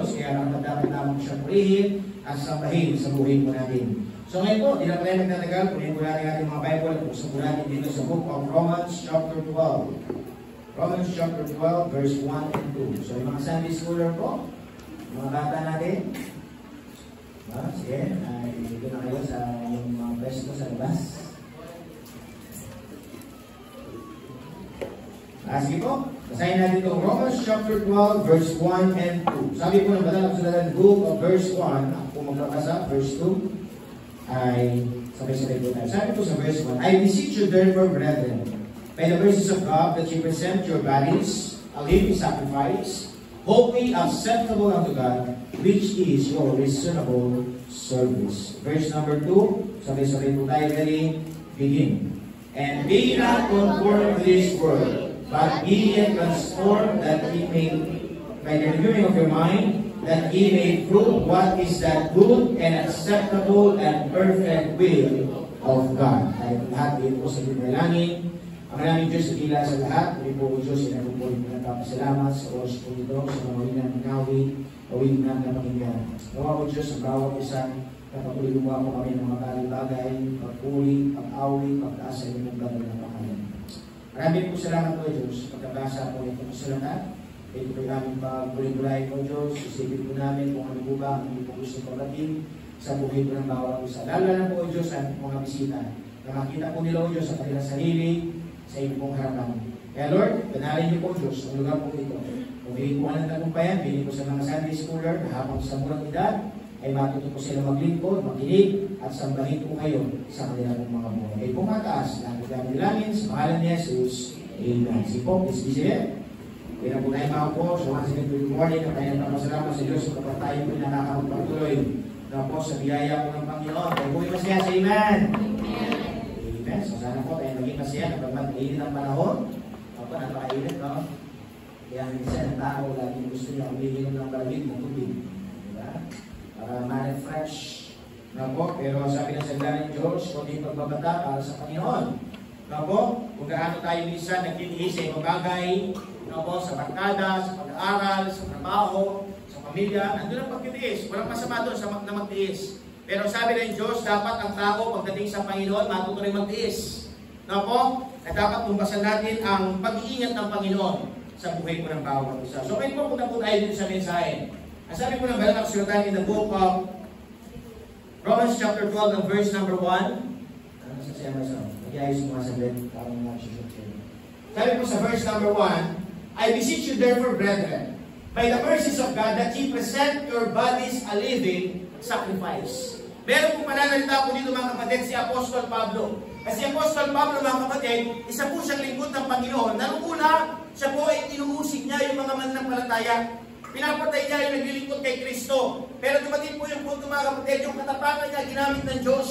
Diyos, kaya lang dapat naman siyang purihin at sambahin sa buhay po natin. So ngayon po, di na pala nagtatagal, punin po natin ating mga Bible at buksan po natin dito sa book of Romans chapter 12. Romans chapter 12, verse 1 and 2. So yung mga Sunday schooler po, mga bata natin, sige, dito na kayo sa yung mga pwesto sa labas. Sige po, basahin natin ito. Romans chapter 12, verse 1 and 2. Sabi po ng Banal na Kasulatan, book of verse 1, kung magkakasa, verse 2, ay sabay-sabay po tayo. Sabi po sa verse 1, I beseech you therefore, brethren, by the mercies of God, that you present your bodies a living sacrifice, holy, acceptable unto God, which is your reasonable service. Verse number 2, sabay-sabay po tayo, ready, begin. And be not conformed to this world, but be ye transformed, that ye may, by the renewing of your mind, that ye may prove what is that good and acceptable and perfect will of God. Tayo lahat, dito po sa Bibelangin. Ang maraming Diyos sa dila sa lahat. Hindi po po Diyos, inapupulit po nagpapasalamat sa oras po dito, sa mga winan ng nawi, awin na napakinggan. Nawa po Diyos, ang bawat isang kapatuloy gumawa po kami ng mga bagay-bagay, pagpuli, pag-awi, pagtaas sa inyong bagay na pakalan. Maraming po salamat po Diyos, pagkabasa po ito sa lahat. Ito po yung aming pag-bulay-bulay po Diyos, isipin po namin kung ano po ba ang hindi po gusto pagdating sa buhay po ng bawat isa. Lalo na po Diyos ang mga bisita na makita po nila Diyos sa kanilang sarili, sa inyong pong harapan. Kaya Lord, panalin niyo po Diyos ang lugar po ito. Kung hindi po ang tagumpayan, bilhin po sa mga Sunday schooler na habang sa murang edad, ay matuto po sila maglingkod, makinig, at sambahin po kayo sa kanilang mga buhay. Ay pumataas, lang po kami langin, sa pangalan ni Jesus. Amen. Si po, please be seated. Kaya na po tayo mga po, so once again, good morning, at tayo napasalamat sa Diyos kapag tayo po nakakapagpatuloy na po sa biyaya po ng Panginoon. Tayo po masaya sa Amen. Amen. So sana po tayo maging masaya kapag mag-init ang panahon. Opo, napaka-init, no? Kaya minsan ang tao, laging gusto niya umiinom ng balagid ng tubig. Diba? Para ma-refresh. No po? Pero sabi ng salita ng Diyos, kundi pagbabata para sa Panginoon. No po? Kung gaano tayo minsan nagtitiis sa ibang bagay, no po? Sa barkada, sa pag-aaral, sa trabaho, sa pamilya, nandun ang pagtitiis. Walang masama doon sa na magtiis. Pero sabi ng Diyos, dapat ang tao pagdating sa Panginoon, matuto rin magtiis. No po? Na dapat tumbasan natin ang pag-iingat ng Panginoon sa buhay po ng bawat isa. So ngayon po, punta po tayo dito sa mensahe. Ang sabi po ng Banal na Kasulatan in the book of Romans chapter 12 and verse number 1. Ano sa siya maso? Mag-iayos mo nga sa bed. Sabi po sa verse number 1, I beseech you therefore, brethren, by the mercies of God, that ye present your bodies a living sacrifice. Meron po pananalita po dito mga kapatid si Apostol Pablo. Kasi Apostol Pablo mga kapatid, isa po siyang lingkod ng Panginoon. Nang una, siya po ay inuusig niya yung mga mananampalataya. Pinapatay niya yung naglilingkod kay Kristo. Pero dumating po yung punto mga kapatid, yung katapangan niya ginamit ng Diyos.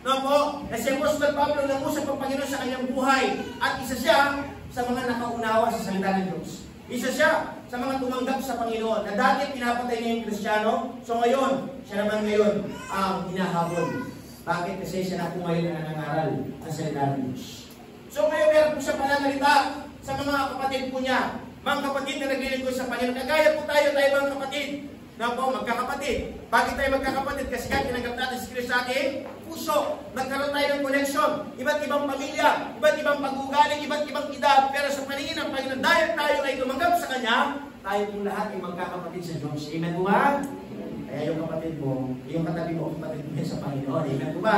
No po? Kasi Apostol Pablo nangusap ang Panginoon sa kanyang buhay. At isa siya sa mga nakaunawa sa salita ng Diyos. Isa siya sa mga tumanggap sa Panginoon. Na dati pinapatay niya yung Kristiyano. So ngayon, siya naman ngayon ang hinahabol. Bakit? Kasi siya na po ngayon na nangangaral sa salita ng Diyos. So ngayon meron po siya pananalita sa mga kapatid po niya. Mga kapatid na naglilingkod sa Panginoon. Kagaya po tayo mga kapatid. Na po, magkakapatid. Bakit tayo magkakapatid? Kasi kahit tinanggap natin si Kristo sa ating puso. Nagkaroon tayo ng connection. Iba't ibang pamilya, iba't ibang pag-uugali, iba't ibang edad. Pero sa paningin ng Panginoon, dahil tayo ay tumanggap sa Kanya, tayo po lahat ay magkakapatid sa Diyos. Amen po ba? Kaya yung kapatid mo, yung katabi mo, kapatid mo sa Panginoon. Amen po ba?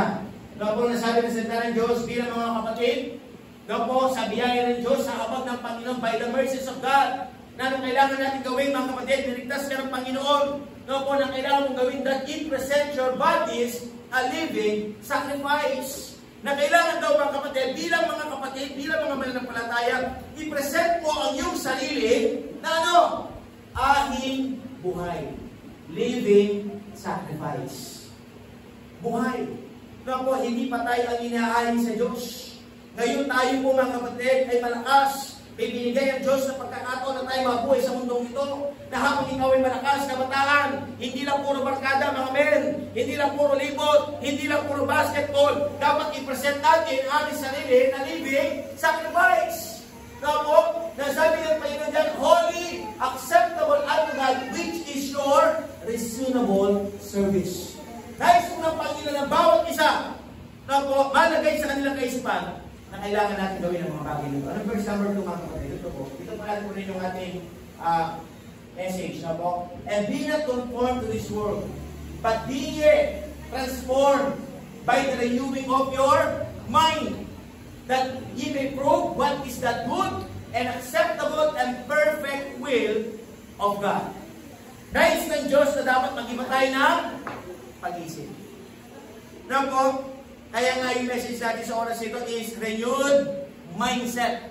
Na po, nasabi ng salita ng Diyos bilang mga kapatid, na po, sa biyaya ng Diyos, sa kapag ng Panginoon, by the mercies of God, na anong kailangan natin gawin mga kapatid, niligtas ka ng Panginoon, no po, na kailangan mong gawin that you present your bodies a living sacrifice. Na kailangan daw mga kapatid, bilang mga mananampalataya, i-present mo ang iyong sarili na ano? Ahing buhay. Living sacrifice. Buhay. No po, hindi patay ang inaahin sa Diyos. Ngayon tayo po mga kapatid ay malakas. May binigay ang Diyos na pagkakataon na tayo mabuhay sa mundong ito, na habang ikaw ay malakas, kabataan, hindi lang puro barkada mga men, hindi lang puro libot, hindi lang puro basketball, dapat i-present natin ang ating sarili na living sacrifice. Na sabi ng Panginoon dyan, holy, acceptable unto God, which is your reasonable service. Nais po ng Panginoon ng bawat isa na po malagay sa kanilang kaisipan na kailangan natin gawin ang mga bagay nito. Ano verse number 2 mga kapatid? Ito po. Ito pa po rin yung ating message na po. And be not conformed to this world, but be ye transformed by the renewing of your mind, that ye may prove what is the good and acceptable and perfect will of God. Nais ng Diyos na dapat mag-iba tayo ng pag-isip. Na po, kaya nga yung message natin sa oras ito is renewed mindset.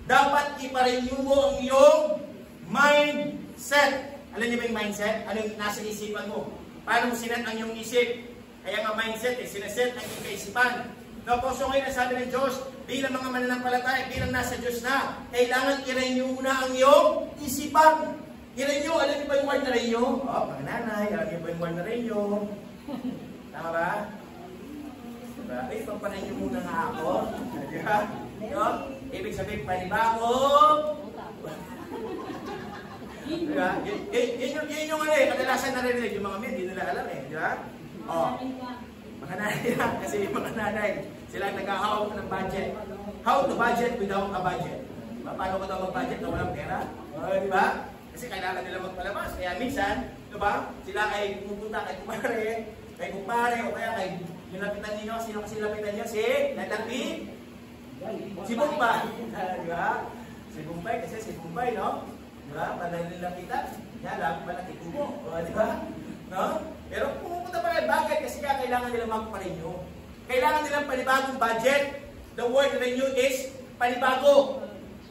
Dapat iparenew mo ang iyong mindset. Alam niyo ba yung mindset? Ano yung nasa isipan mo? Paano mo sinet ang iyong isip? Kaya nga mindset, sineset ang iyong kaisipan. No, po, so ngayon sabi ng Diyos, bilang mga mananampalataya, bilang nasa Diyos na, kailangan i-renew na ang iyong isipan. I-renew, alam niyo ba yung word na renew? Mga nanay, alam niyo ba yung word na renew? Tama ba? Diba? Ay, pagpanayin niyo muna nga ako. Diba? No? Ibig sabihin, panibago. Diba? Yun yung kadalasan narinig yung mga men, hindi nila alam eh. Diba? Mga nanay lang, kasi yung mga nanay, sila nag-ahawak ng budget. How to budget without a budget? Diba? Paano ko daw mag-budget na walang pera? Diba? Kasi kailangan nila magpalabas. Kaya minsan, diba? Sila ay pupunta kay kumpare, o kaya kay yung lapitan ninyo. Sino kasi lapitan nyo? Si Bumbay. Diba? Si Bumbay, kasi si Bumbay, no? Diba? Panay nilapitan. Yan lang, malaki kumo. Diba? No? Pero pumunta pa rin, bakit? Kasi kaya kailangan nila magpa-renew. Kailangan nilang panibagong budget. The word renew is panibago.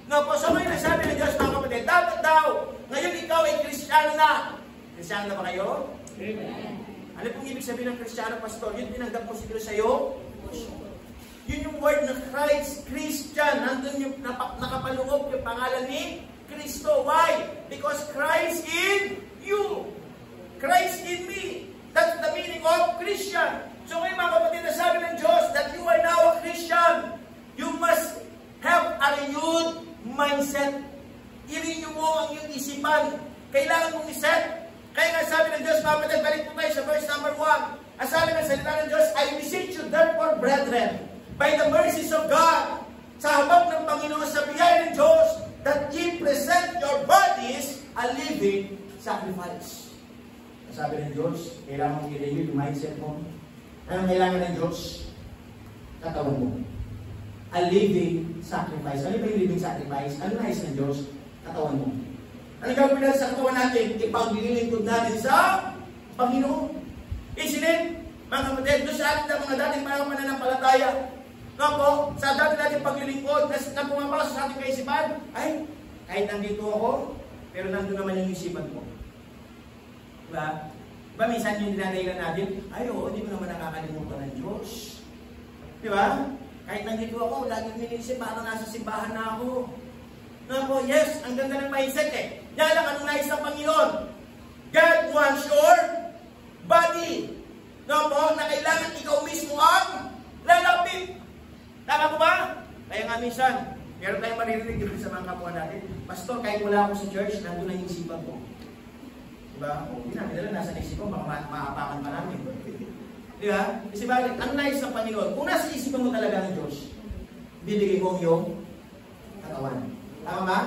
No, po, so ngayon sabi ng Diyos, mga kapatid, dapat daw, ngayon ikaw ay Kristiyano na. Kristiyano na ba kayo? Amen. Ano pong ibig sabihin ng Kristiyano, Pastor? Yun tinanggap mo si Diyos sa'yo? Yun yung word na Christ, Christian. Nandun yung nakapaloob yung pangalan ni Kristo. Why? Because Christ in you. Christ in me. That's the meaning of Christian. So ngayon mga kapatid, nasabi ng Diyos that you are now a Christian. You must have a renewed mindset. I-renew mo ang iyong isipan. Kailangan mong iset. Kaya nga sabi ng Diyos, mga kapatid, balik po tayo sa verse number 1. Ang sabi ng salita ng Diyos, I beseech you therefore, brethren, by the mercies of God, sa habag ng Panginoon, sa biyaya ng Diyos, that ye present your bodies a living sacrifice. Sabi ng Diyos, kailangan mong i-renew yung mindset mo. Anong kailangan ng Diyos? Katawan mo. A living sacrifice. Ano ba yung living sacrifice? Ano nais ng Diyos? Katawan mo. Ano gagawin natin sa katawan natin? Ipaglilingkod natin sa Panginoon. Isn't it? Mga kapatid, doon sa ating mga dating mga mananampalataya, po, sa dati natin paglilingkod, na pumapasok sa ating kaisipan, ay, kahit nandito ako, pero nandun naman yung isipan ko. Diba? Diba minsan yung dinadahilan natin, ay oo, hindi mo naman nakakalimutan ng Diyos. Diba? Kahit nandito ako, laging minisip, parang nasa simbahan na ako. Po, yes, ang ganda ng mindset eh. Yan lang anong nais ng Panginoon. God wants your body. Po, na kailangan ikaw mismo ang lalapit. Tama po ba? Kaya nga minsan, meron tayong maririnig dito sa mga kapwa natin, Pastor, kahit wala ako sa church, nandun ang isipan ko. Diba? O, hindi namin dala, nasa isipan, baka maapakan pa namin. Diba? Kasi bakit? Ang nais ng Panginoon, kung nasa isipan mo talaga ng Diyos, bibigay mo ang iyong katawan. Tama ba?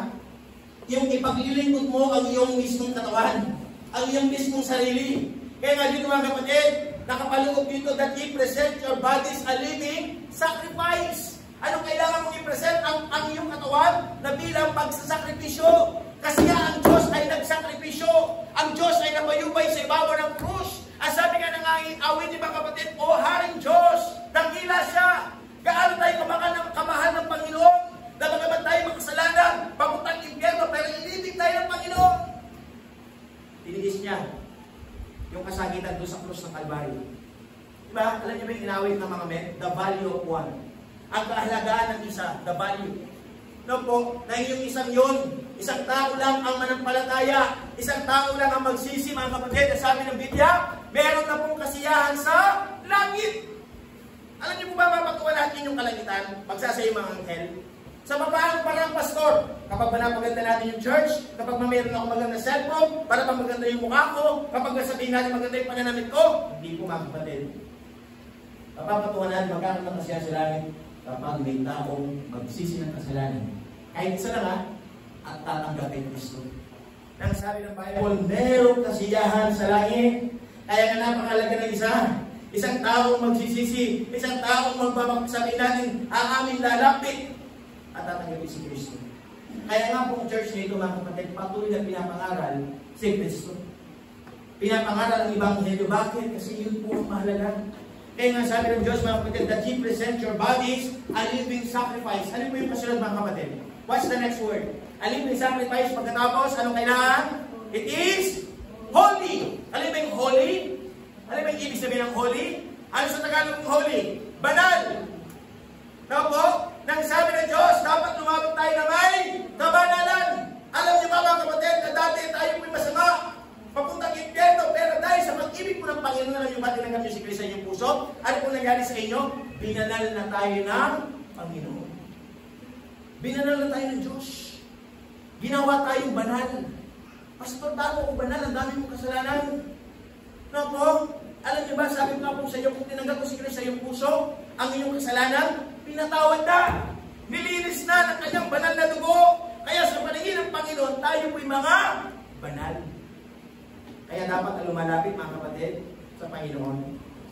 Yung ipaglilingkod mo ang iyong mismong katawan, ang iyong mismong sarili. Kaya nga dito mga kapatid, nakapaloob dito that ye present your bodies a living sacrifice. Anong kailangan mong i-present? Ang iyong katawan na bilang pagsasakripisyo. Kasi nga ang Diyos ay nagsakripisyo. Ang Diyos ay napayubay sa ibabaw ng krus. Ang sabi nga ng awit ni mga kapatid, O Haring Diyos, dakila siya. Gaano tayo kamahal ng Panginoon? Na bagamat tayo makasalanan, papuntang impyerno, pero inibig tayo ng Panginoon. Tiniis niya yung kasakitan doon sa krus ng Kalbaryo. Diba? Alam niyo ba yung inawit ng mga men? The value of one. Ang kahalagaan ng isa, the value. No po, na yung isang yun, isang tao lang ang manampalataya, isang tao lang ang magsisi, mga kapatid. Sabi ng Biblia, meron na pong kasiyahan sa langit. Alam niyo po ba, mapatuwa natin yung kalangitan? Magsasaya mga anghel. Sa paano parang pastor, kapag pinapaganda natin yung church, kapag mayroon ako maganda cellphone, para pang maganda yung mukha ko, kapag nasabihin natin maganda yung pananamit ko, hindi po mga kapatid. Papatungan natin magkakaroon ng kasiyahan sa langit kapag may taong magsisi ng kasalanan. Kahit isa lang at tatanggap kay Kristo. Nang sabi ng Bible, merong kasiyahan sa langit. Kaya nga napakalaga ng isang taong magsisisi, isang taong magpapagsabi natin, ang aming lalapit at tatanggapin si Kristo. Kaya nga pong church nito mga kapatid, patuloy na pinapangaral si Kristo. Pinapangaral ang Ebanghelyo. Bakit? Kasi yun po ang mahalaga. Kaya nga sabi ng Diyos mga kapatid, that ye present your bodies a living sacrifice. Ano po yung kasunod mga kapatid? What's the next word? A living sacrifice pagkatapos, anong kailangan? It is holy. Ano ba yung holy? Ano ba yung ibig sabihin ng holy? Ano sa Tagalog ng holy? Banal. No po? Nang sabi ng Diyos, dapat lumapit tayo na may kabanalan. Alam niyo ba mga kapatid, na dati tayo po'y masama, papuntang impyerno, pero dahil sa pag-ibig po ng Panginoon na yung tinanggap niyo si Kristo sa inyong puso, ano po nangyari sa inyo? Binanal na tayo ng Panginoon. Binanal na tayo ng Diyos. Ginawa tayong banal. Pastor, bago ko banal, ang dami mong kasalanan. No po? Alam niyo ba, sabi ko po sa iyo, kung tinanggap ko si Kristo sa iyong puso, ang inyong kasalanan, pinatawad na. Nilinis na ng kanyang banal na dugo. Kaya sa paningin ng Panginoon, tayo po'y mga banal. Kaya dapat na lumalapit mga kapatid sa Panginoon.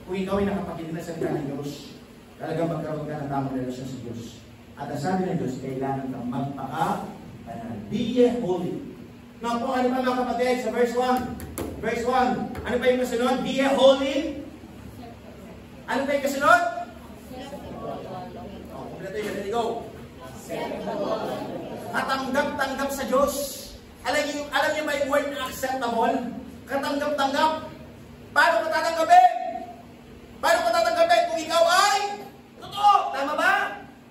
Kung ikaw ay nakapakinig na salita ng Diyos, talagang magkaroon ka ng tamang relasyon sa Diyos. At ang sabi ng Diyos, kailangan kang magpaka-banal. Be ye holy. Now po, ano pa mga kapatid sa verse 1? Verse 1, ano pa yung kasunod? Be ye holy. Ano pa yung kasunod? Let go. Katanggap-tanggap sa Diyos. Alam niyo ba yung word na acceptable? Katanggap-tanggap. Paano ko tatanggapin? Paano ko tatanggapin kung ikaw ay totoo? Tama ba?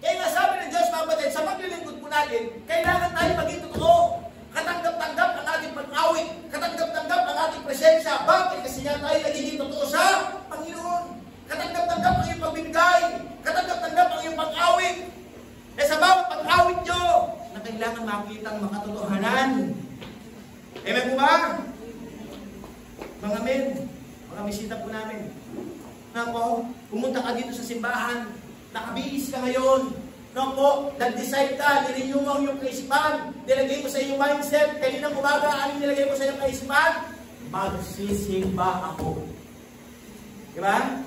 Kaya nga sabi ng Diyos, mga kapatid, sa paglilingkod po natin, kailangan tayo maging totoo. Katanggap-tanggap ang ating pag-awit. Katanggap-tanggap ang ating presensya. Bakit? Kasi nga tayo nagiging totoo sa Panginoon. Katanggap-tanggap ang iyong pagbibigay. Katanggap-tanggap ang iyong pag-awit. Eh sa bawat pag-awit nyo, na kailangan makita ang makatotohanan. Amen po ba? Mga men, mga bisita po namin. Nako, pumunta ka dito sa simbahan. Nakabihis ka ngayon. Nako, nag-decide ka, nirenew mo ang iyong kaisipan. Nilagay mo sa iyong mindset. Kaninang umaga, anong nilagay mo sa iyong kaisipan? Magsisimba ako. Diba?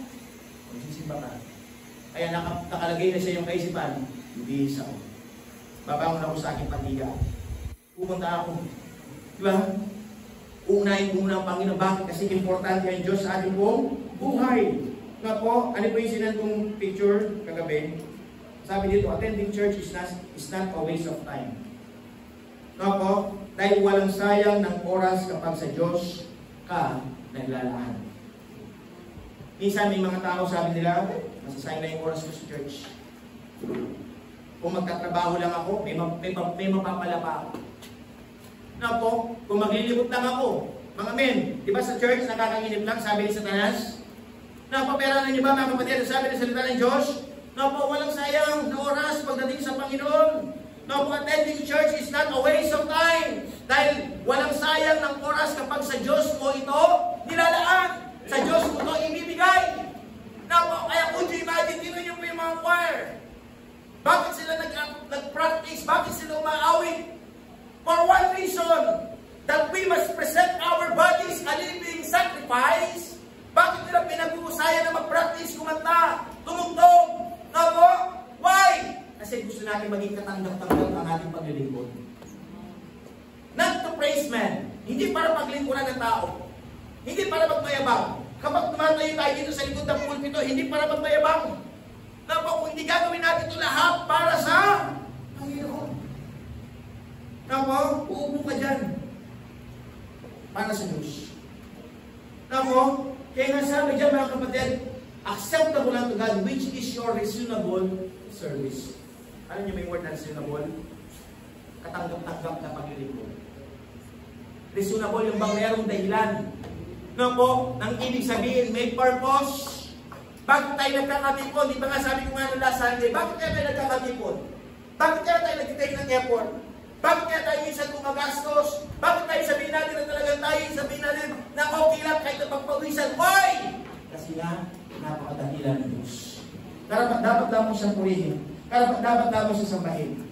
Magsisimba ka. Kaya nakalagay na sa iyong kaisipan, bihis ako. Babangon ako sa aking patiga. Pumunta ako. Diba? Uunahin ko muna ang Panginoon. Bakit? Kasi importante ang Diyos sa ating buong buhay. Nga po, ano po yung sinantong picture kagabi? Sabi dito, attending church is not a waste of time. Nga po, dahil walang sayang ng oras kapag sa Diyos ka naglalaan. Minsan may mga tao sabi nila, masasayang na yung oras ko sa church. Kung magtatrabaho lang ako, may mapapala pa ako. Na po, kung maglilibot lang ako, mga men, di ba sa church, nakakanginip lang, sabi ni Satanas? Na po, peranan niyo ba mga kapatid, sabi ng salita ng Diyos? Na po, walang sayang na oras pagdating sa Panginoon. Na po, attending church is not a waste of time. Dahil walang sayang ng oras kapag sa Diyos mo ito nilalaan. Sa Diyos mo ito ibibigay. Na po, kaya kung you imagine, dito niyo po yung mga choir. Bakit sila nag-practice? Bakit sila umaawit? For one reason, that we must present our bodies a living sacrifice. Bakit nila pinag-uusayan na mag-practice, kumanta, tumugtog? Nako? Why? Kasi gusto natin maging katanggap-tanggap ang ating paglilingkod. Not to praise man. Hindi para paglingkuran ng tao. Hindi para magmayabang. Kapag tumatayo tayo dito sa likod ng pulpito, hindi para magmayabang. Nako, kung hindi gagawin natin ito lahat para sa Panginoon. Nako, uupo ka dyan. Para sa Diyos. Nako, kaya nga sabi dyan mga kapatid, acceptable unto God, which is your reasonable service. Ano niyo may word na reasonable? Katanggap-tanggap na paglilingkod. Reasonable yung bang mayroong dahilan. Nako, nang ibig sabihin, may purpose. Bakit tayo nagkakatipon? Di ba nga sabi ko nga nung last Sunday, bakit tayo nagkakatipon? Bakit kaya tayo nagtitake ng effort? Bakit kaya tayo minsan gumagastos? Bakit tayo sabihin natin na talagang tayo sabihin natin na okay lang kahit na pagpawisan? Why? Kasi nga, napakadahilan ng Diyos. Dapat lamang siyang purihin. Dapat lamang siyang sambahin.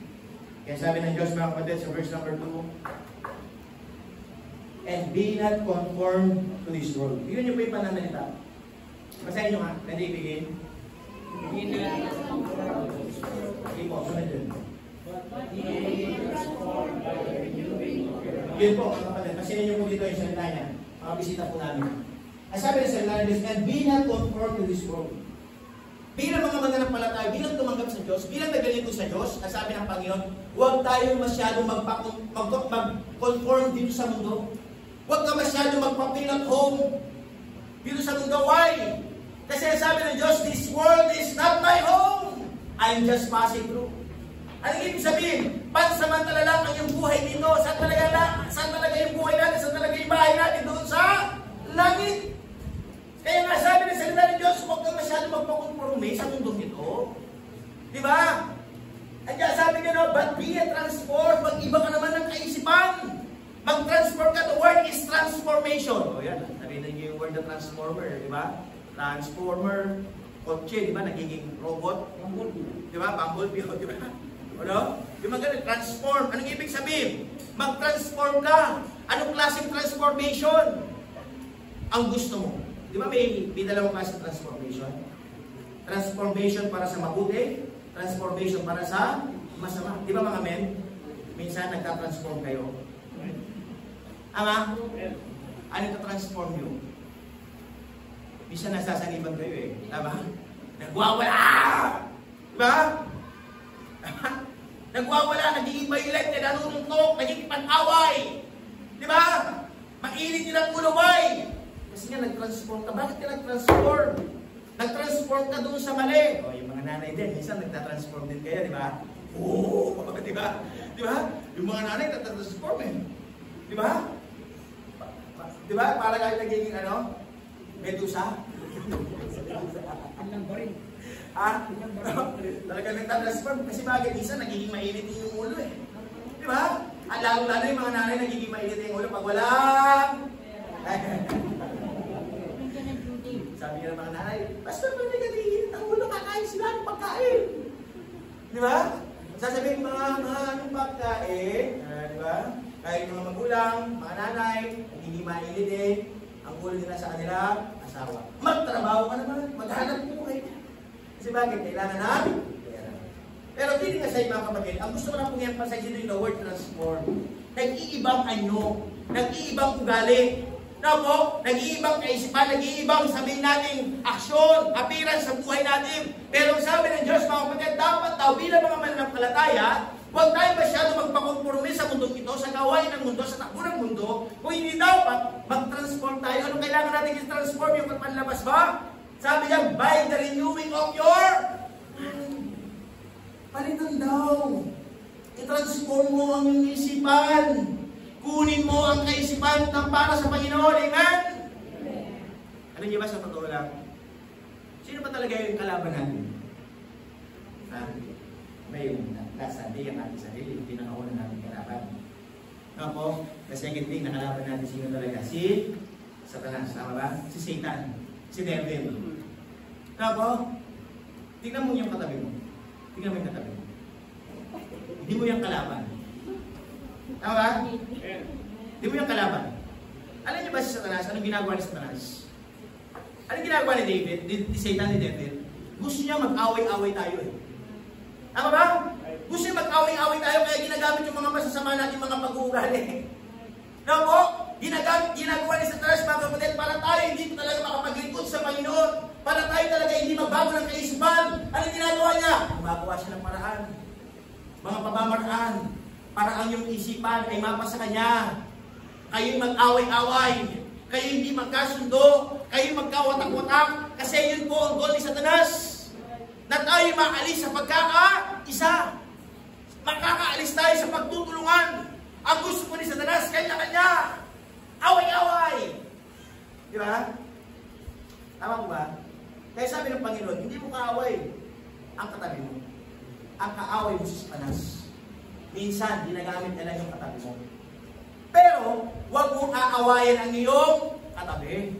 Kaya sabi ng Diyos mga kapatid sa verse number 2, and be not conformed to this world. Yun yung po yung pananalita. Basahin nyo nga, ready, begin. Sige po, sunod yun. Yun po, mga kapatid. Masinin nyo po dito yung salita niya. Mga bisita po namin. Ang sabi ng salita niya, and be not conformed to this world. Bilang mga mananampalataya, bilang tumanggap sa Diyos, bilang nagalingkod sa Diyos, ang sabi ng Panginoon, huwag tayo masyadong mag-conform dito sa mundo. Huwag ka masyadong magpa-feel at home dito sa mundo. Why? Kasi sabi ng Diyos, this world is not my home. I'm just passing through. Ano ibig sabihin? Pansamantala lang ang iyong buhay dito. Saan talaga yung buhay natin? Saan talaga yung bahay natin? Doon sa langit. Kaya nga sabi ng salita ng Diyos, huwag kang masyadong magpakonforme sa mundong ito. Di ba? At kaya sabi niya, no, but be a transform. Mag-iba ka naman ng kaisipan. Mag-transform ka. The word is transformation. O yan, narinig niyo yung word na transformer, di ba? Transformer, kotse, di ba? Nagiging robot. Di ba? Bumblebee, di ba? Ano? Di ba ganun? Transform. Anong ibig sabihin? Mag-transform ka. Anong klaseng transformation? Ang gusto mo. Di ba may dalawang klaseng transformation? Transformation para sa mabuti, transformation para sa masama. Di ba mga men? Minsan nagka-transform kayo. Ama? Ano ito-transform nyo? Minsan nasasaniban kayo eh. Tama? Nagwawala! Di ba? Nagwawala, nagiging violent, nanununtok, nagiging pan-away. Di ba? Mainit nilang ulo, why? Kasi nga nag-transform ka. Bakit ka nag-transform? Nag-transform ka doon sa mali. O, yung mga nanay din, minsan nagta-transform din kayo, di ba? Oo, di ba? Di ba? Yung mga nanay nagta-transform eh. Di ba? Di ba? Para kayo nagiging ano? Medusa? Ha? Talaga nagta-transform. Kasi bagay, minsan nagiging mainit yung ulo eh. Di ba? At lalo-lalo yung mga nanay nagiging mainit yung ulo pag walang... Sabi nga ng mga nanay, Pastor, pag nagiging ang ulo, kakain sila ng pagkain. Di ba? Sasabihin mga anong pagkain, di ba? Kahit mga magulang, mga nanay, nagiging mainit eh. Ang ulo nila sa kanila, asawa. Magtrabaho ka naman, maghanap buhay. Kasi bakit? Kailangan na pera. Pero hindi nga sa mga kapatid, ang gusto ko lang pong i-emphasize dito yung the word transform. Nag-iibang anyo, nag-iibang ugali. No po? Nag-iibang kaisipan, nag-iibang sabihin natin aksyon, appearance sa buhay natin. Pero sabi ng Diyos, mga kapatid, dapat daw bilang mga mananampalataya, huwag tayo masyado magpakonforme sa mundong ito, sa gawain ng mundo, sa takbo ng mundo. Kung hindi dapat, mag-transform tayo. Anong kailangan natin i-transform? Yung panlabas ba? Sabi niya, by the renewing of your mind. Palitan daw. I-transform mo ang iyong isipan. Kunin mo ang kaisipan ng para sa Panginoon. Amen? Ano niyo ba sa totoo lang? Sino ba talaga yung kalaban natin? Ha? May yung nasabi ang ating sarili. Yung pinakauna natin kalaban. Ako, the second thing, nakalaban natin sino talaga? Si Satanas. Tama ba? Si Satan. Si Devil. Ako, tingnan mo yung katabi mo. Tingnan mo yung katabi mo. Hindi mo yung kalaban. Tama ba? Hindi mo yung kalaban. Alam niyo ba si Satanas? Anong ginagawa ni Satanas? Anong ginagawa ni David? Ni Satan, ni David? Gusto niya mag-away-away tayo eh. Tama ba? Gusto niya mag-away-away tayo kaya ginagamit yung mga masasama natin mga pag-uugali. Tama po? Ginagawa ni Satanas mga kapatid para tayo hindi talaga makapaglingkod sa Panginoon. Para tayo talaga hindi magbago ng kaisipan. Anong ginagawa niya? Gumagawa siya ng paraan. Mga pamamaraan. Para ang iyong isipan ay mapasa kanya. Kayo'y mag-away-away. Kayo hindi magkasundo. Kayo magkawatak-watak. Kasi yun po ang goal ni Satanas. Na tayo maalis sa pagkaka-isa. Makakaalis tayo sa pagtutulungan. Ang gusto po ni Satanas, kanya-kanya. Away-away. Di ba? Tama po ba? Kaya sabi ng Panginoon, hindi mo kaaway ang katabi mo. ang kaaway mo si Satanas. Minsan, ginagamit nila yung katabi mo. Pero, huwag mong aawayan ang iyong katabi.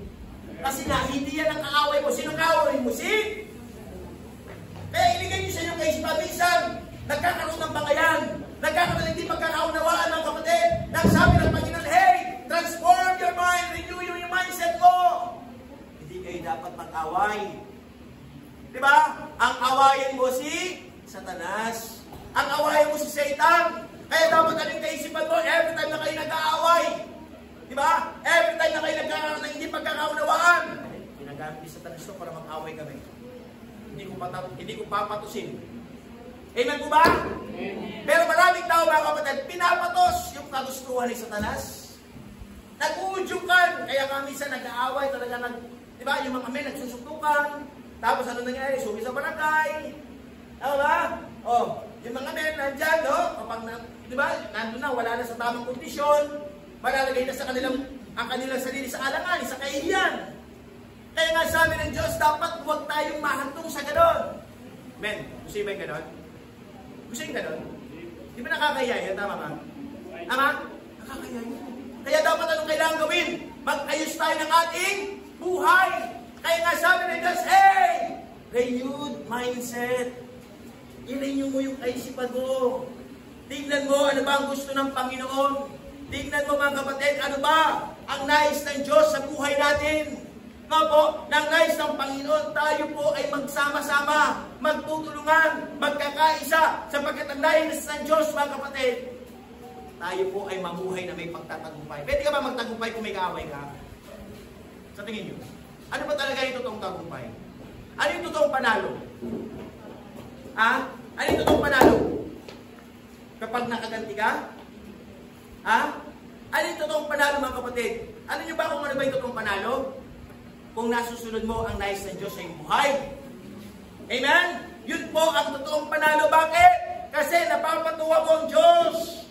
Kasi nga, hindi yan ang kaaway mo. Sino kaaway mo? Si? Kaya iligay niyo sa inyong kaisipan. Minsan, nagkakaroon ng bangayan. Nagkakaroon ng hindi pagkakaunawaan ng kapatid. Nagsabi ng Panginoon, hey, transform your mind, renew yung mindset mo. Hindi kayo dapat mag-away. Diba? Ang awayan mo si Satanas. Ang awayan mo si Satan. Kaya dapat anong kaisipan mo, every time na kayo nag-aaway. Diba? Every time na kayo nagkakaroon ng hindi pagkakaunawaan. Ginagamit ni Satanas to para mag-away kami. Hindi ko papatusin. Amen po ba? Amen. Pero maraming tao mga kapatid, pinapatos yung kagustuhan ni Satanas. Nag-uudyukan. Kaya kami minsan nag-aaway talaga diba? Yung mga kami nagsusutukan. Tapos ano nangyari? Suwi sa barangay. Ano ba? Oh, yung mga men nandyan, no? Kapag diba? Nandun na, wala na sa tamang kondisyon. Malalagay na sa ang kanilang sarili sa alangan, sa kahihiyan. Kaya nga sabi ng Diyos, dapat huwag tayong mahantong sa ganon. Men, gusto ba yung ganon? Gusto yung ganon? Di ba nakakaya yan? Tama ba? Tama? Nakakaya yan. Kaya dapat anong kailangan gawin? Mag-ayos tayo ng ating buhay. Kaya nga sabi ng Diyos, hey! Renewed mindset. I-renew mo yung kaisipan mo. Tingnan mo ano ba ang gusto ng Panginoon. Tingnan mo mga kapatid, ano ba ang nais ng Diyos sa buhay natin. Nga po, nang nais ng Panginoon, tayo po ay magsama-sama, magtutulungan, magkakaisa, sapagkat ang nais ng Diyos, mga kapatid, tayo po ay mamuhay na may pagtatagumpay. Pwede ka ba magtagumpay kung may kaaway ka? Sa tingin nyo, ano ba talaga yung totoong tagumpay? Ano yung totoong panalo? Ano yung totoong panalo? Kapag nakaganti ka? Ano yung totoong panalo, mga kapatid? Ano nyo ba kung ano ba yung totoong panalo? Kung nasusunod mo ang nais ng Diyos sa iyong buhay. Amen? Yun po ang totoong panalo. Bakit? Kasi napapatuwa mo ang Diyos.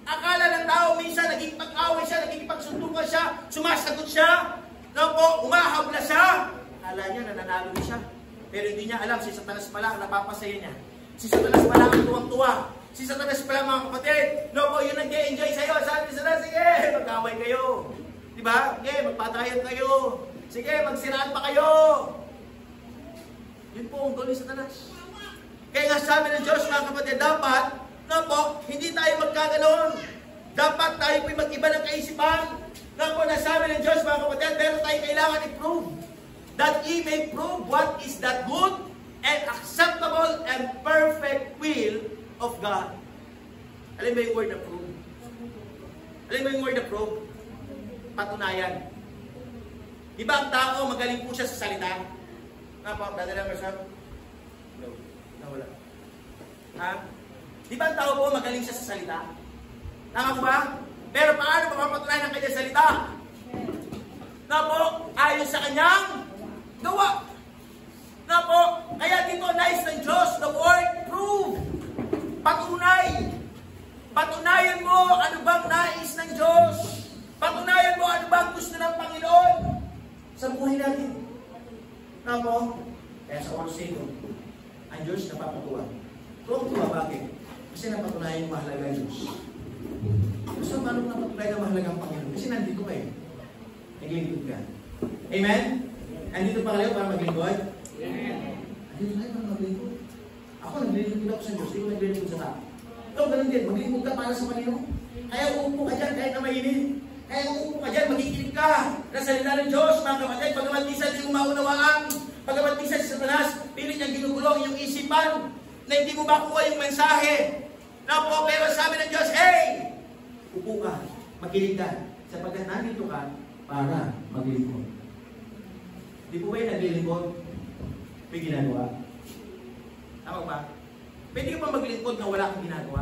Akala ng tao minsan, naging pag-away siya, naging pagsuntukan siya, sumasagot siya, umahabla siya. Akala niya, nananalo siya. Pero hindi niya alam, si Satanas pala ang napapasaya niya. Si Satanas pala ang tuwang-tuwa. Si Satanas pala, mga kapatid, yun nag-enjoy sa'yo. Sabi ni Satanas, sige, mag-away kayo. Diba? Sige, magpatayan kayo. Sige, magsiraan pa kayo. Yun po ang goal ni Satanas. Kaya nga sabi ng Diyos, mga kapatid, dapat, hindi tayo magkaganon. Dapat tayo po'y mag-iba ng kaisipan. Nasabi ng Diyos, mga kapatid, pero tayo kailangan i-prove. That He may prove what is that good and acceptable and perfect will of God. Alam mo yung word na prove? Alam mo yung word na prove? Patunayan. Di ba ang tao magaling po siya sa salita? Dadala mo siya? No. Nawala. Di ba ang tao po magaling siya sa salita? Tama po ba? Pero paano mapapatunayan ang kanyang salita? Ayon sa kanyang gawa. Kaya dito nais ng Diyos, the word prove. Patunay. Patunayan mo ano bang nais ng Diyos. Patunayan mo ano bang gusto ng Panginoon sa buhay natin. Kaya sa oras ito, ang Diyos napapatuwa. Tuwang-tuwa, bakit? Kasi napatunayan yung mahalaga ng Diyos. Gusto paano napatunayan ang mahalaga ng Panginoon? Kasi nandito kayo. Naglingkod ka. Amen? Nandito pa kayo para maglingkod? Amen. Nandito kayo para maglingkod. Ako naglingkod ako sa Diyos. Ikaw naglingkod sa tao. Ikaw ganun din. Maglingkod ka para sa Panginoon. Kaya uupo ka dyan kahit na mainit. Kaya uupo ka dyan, magigilig ka. Na salita ng Diyos, mga kapatid, pagamat minsan hindi mo maunawaan, pagamat minsan si Satanas, pilit niyang ginugulong yung isipan na hindi mo makuha yung mensahe. Pero sabi ng Diyos, hey! Upo ka, makinig ka, sapagkat nandito ka para maglingkod. Di po ba yung naglilingkod? May ginagawa? Tama ba? Pwede ka ba maglingkod na wala kang ginagawa?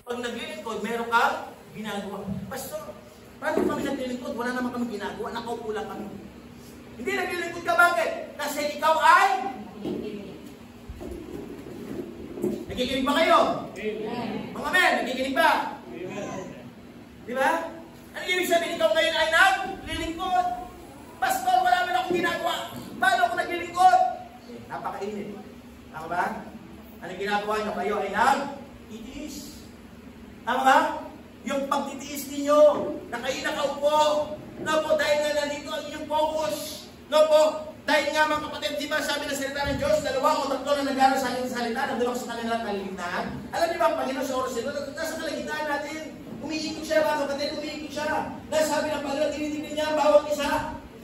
Pag naglilingkod, meron kang ginagawa. Pastor, paano kami naglilingkod? Wala naman kami ginagawa, nakaupo lang kami. Hindi naglilingkod ka, bakit? Kasi ikaw ay nakikinig ba kayo? Amen. Mga men, nakikinig ba? Amen. Di ba? Ano ibig sabihin ikaw ngayon ay naglilingkod? Pastor, wala man akong ginagawa. Paano ako naglilingkod? Napakainit. Tama ba? Ano ginagawa nyo? Kayo ay nag-titiis. Tama ba? Yung pagtitiis ninyo, na kayo nakaupo, no po, dahil nga nandito ang inyong focus, no po, dahil nga mga kapatid, di ba sabi ng salita ng Diyos, 2 o 3 na nag-aaral sa aking salita, nandun ako sa kanilang kaligtaan. Alam niyo ba ang Panginoon sa oras ito? Nasa kaligtaan natin. Umiikot siya mga kapatid, umiikot siya. Dahil sabi ng Panginoon, tinitignan niya ang bawat isa.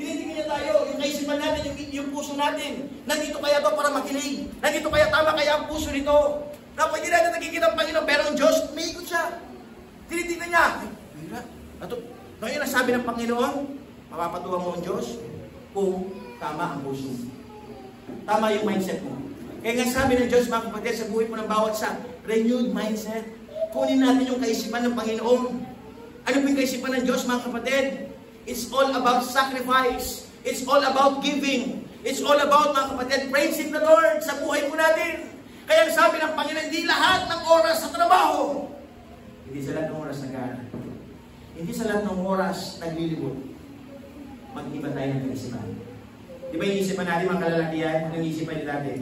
Tinitignan niya tayo, yung kaisipan natin, yung puso natin. Nandito kaya to para makinig. Nandito kaya tama kaya ang puso nito. Na pwede natin nakikita ang Panginoon, pero ang Diyos, umiikot siya. Tinitignan niya. Ngayon ang sabi ng Panginoon, mapapatuwa mo ang Diyos kung tama ang puso. Tama yung mindset mo. Kaya nga sabi ng Diyos, mga kapatid, sa buhay mo ng bawat sa renewed mindset. Kunin natin yung kaisipan ng Panginoon. Ano po yung kaisipan ng Diyos, mga kapatid? It's all about sacrifice. It's all about giving. It's all about, mga kapatid, praising the Lord sa buhay po natin. Kaya sabi ng Panginoon, hindi lahat ng oras sa trabaho. Hindi sa lahat ng oras nag-aaral. Hindi sa lahat ng oras naglilibot. Mag-iba tayo ng kaisipan. Di ba yung isipan natin, mga kalalakihan, ang isipan nila natin?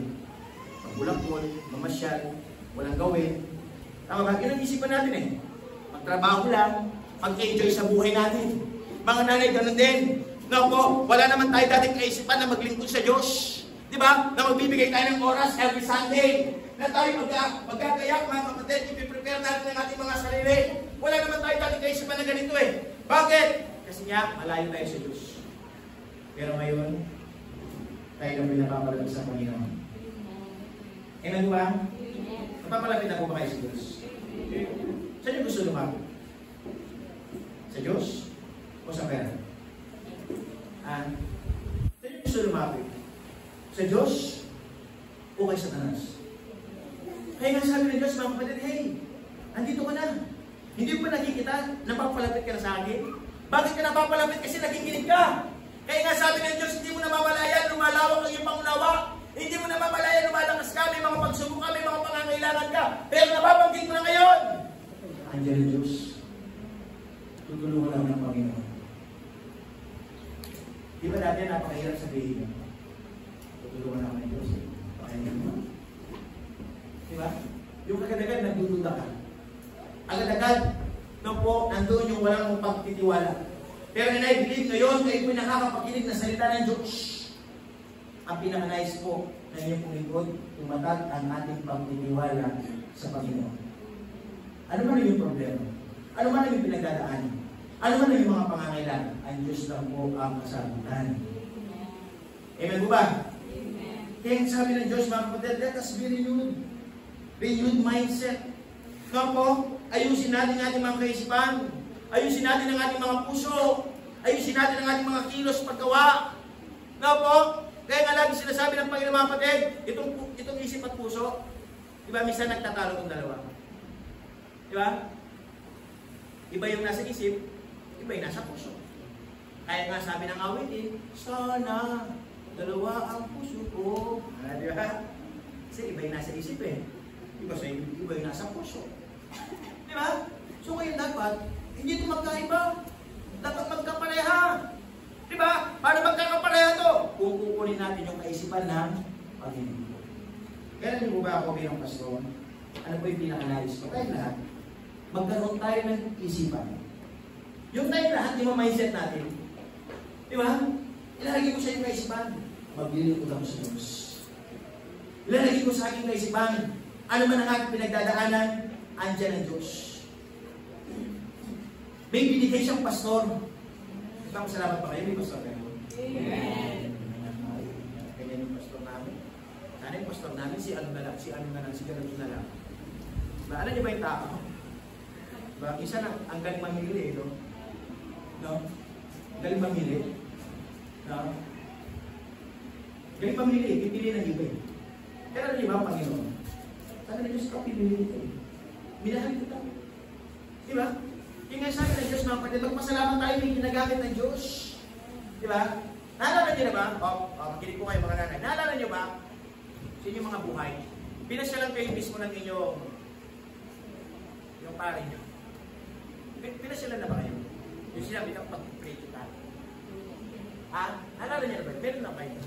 Magbulakbol, mamasyal, walang gawin. Tama ba? Yun ang isipan natin eh. Magtrabaho lang, mag-enjoy sa buhay natin. Mga nanay, ganun din. Naku, wala naman tayo dating kaisipan na maglingkod sa Diyos. Di ba? Na magbibigay tayo ng oras every Sunday. Na tayo magkakayak, mga kapatid, ipiprepare natin ang ating mga sarili. Wala naman tayo dating kaisipan na ganito eh. Bakit? Kasi nga, malayo tayo sa Diyos. Pero ngayon, tayo na pinapapalapit sa Panginoon. Amen ba? Napapalapit ako ba kayo sa Diyos? Saan niyo gusto lumapit? Sa Diyos? O sa pera? Saan niyo gusto lumapit? Sa Diyos? O kay Satanas? Kaya nga sabi ng Diyos, mga kapatid, hey, andito ka na. Hindi mo ba nakikita? Napapalapit ka na sa akin? Bakit ka napapalapit? Kasi nakikinig ka. Kaya nga sabi ng Diyos, hindi mo namamalayan, lumalawak ang iyong pangunawa. Hindi mo namamalayan, lumalakas ka, may mga pagsubok ka, may mga pangangailangan ka. Pero nababanggit mo na ngayon. Andiyan ang Diyos. Tutulungan lang ng Panginoon. Di ba dati napakahirap sabihin mo? Tutulungan naman ng Diyos. Pakinggan mo. Di ba? Yung agad-agad nagdududa ka. Agad-agad, no po, nandun yung walang pagtitiwala. Pero I believe ngayon, kayo po'y nakakapakinig na salita ng Diyos. Ang pinaka-nice po na inyong pumikod, tumatag ang ating pagtitiwala sa Panginoon. Ano man yung problema? Ano man yung pinagdadaanan? Ano man yung mga pangangailangan? Ang Diyos lang po ang kasagutan. Amen po ba? Amen. Kaya sabi ng Diyos, mga kapatid, let us be renewed. Renewed mindset. Nga po, ayusin natin ang ating mga kaisipan. Ayusin natin ang ating mga puso. Ayusin natin ang ating mga kilos paggawa. Nga po, kaya nga lagi sinasabi ng Panginoon, mga kapatid, itong isip at puso, di ba, minsan nagtatalo itong dalawa. Di ba? Iba yung nasa isip, iba yung nasa puso. Kaya nga sabi ng awitin, sana dalawa ang puso ko. Di ba? Kasi iba yung nasa isip eh. Iba yung nasa puso. Di ba? So ngayon dapat, hindi ito magkaiba. Dapat magkapareha. Di ba? Paano magkakapareha to? Kung kukunin natin yung kaisipan ng Panginoon. Kaya niyo po ba ako bilang pastor? Ano po yung pinaka-nais ko? Tayo lahat. Magkaroon tayo ng isipan. Yung tayo lahat, yung mindset natin. Di ba? Ilalagay ko sa yung kaisipan. Maglilingkod ako sa Diyos. Ilalagay ko sa aking kaisipan. Ano man ang aking pinagdadaanan, andyan ang Diyos. May binigay siyang pastor. Salamat pa kayo, may pastor kayo. Amen. Kaya yung pastor namin. Sana yung pastor namin, si ganun na lang. Alam niyo ba yung tao? Diba? Isa na, ang galing mamili, no? No? Galing mamili. No? Galing mamili, pipili ng iba. Pero alam niyo ba, Panginoon? Sabi na Diyos, ikaw pipili ito. Minahal kita. Diba? Yung nga sabi ng Diyos, mga kapatid, magpasalamat tayo may ginagamit ng Diyos. Diba? Naalala niyo na ba? Makinig ko kayo mga nanay. Naalala niyo ba? Sa inyong mga buhay, pinasyalan kayo mismo ng inyong yung pare niyo. Pinasyalan na ba kayo? Yung sinabi kang pag-pray kita. Naalala niyo na ba? Meron na kayo.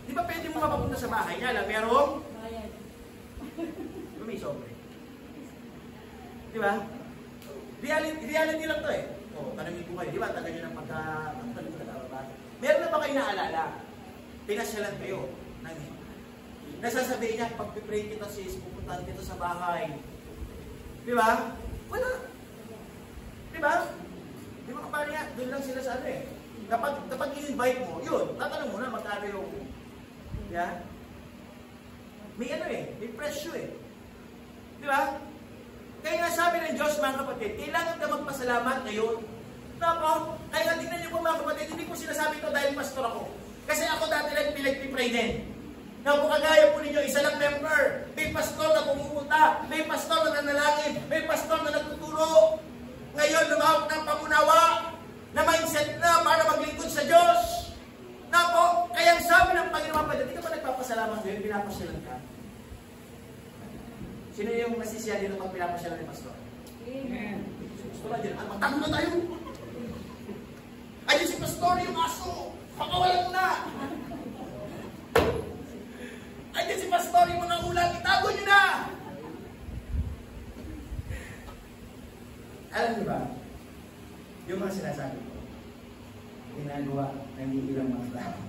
Di ba pwede mo mapapunta sa bahay niya lang, merong sobre. Di ba? Reality lang to eh. O, tanongin ko kayo, di ba? Tagal nyo ng meron na ba kayo naalala? Pinasyalan kayo. Nasasabihin niya, pag-pray kita sis, pupuntahan dito sa bahay. Di ba? Wala. Di ba? Di ba kapag niya, doon lang sila sa ano eh. Kapag i-invite mo, yun, tatanong mo na magkano yung, yan. May ano eh, may presyo eh. Di ba? Kaya nga sabi ng Diyos mga kapatid, kailangan ka magpasalamat ngayon. Tapos, kaya nga tingnan niyo po mga kapatid, hindi ko sinasabi ito dahil pastor ako. Kasi ako dati lang pinag-pray din. Na kung kagaya po ninyo, isa lang member, may pastor na pumupunta, may pastor na nanalangin, may pastor na nagtuturo. Ngayon, lumahok ng pangunawa, na mindset na para maglingkod sa Diyos. Na po, kaya sabi ng Panginoon, hindi ka ba nagpapasalamat ngayon, pinapasyalan ka? Sino yung nasisiya dito pag pinapasyalan ni pastor? Amen. Gusto na dyan, magtanong na tayo. Ayun si pastor, yung aso, pakawalan mo na. Ayun si pastor, yung mga ulang, itago nyo na. Alam niyo ba, yung mga sinasabi ko, ginagawa ng ilang mga tao.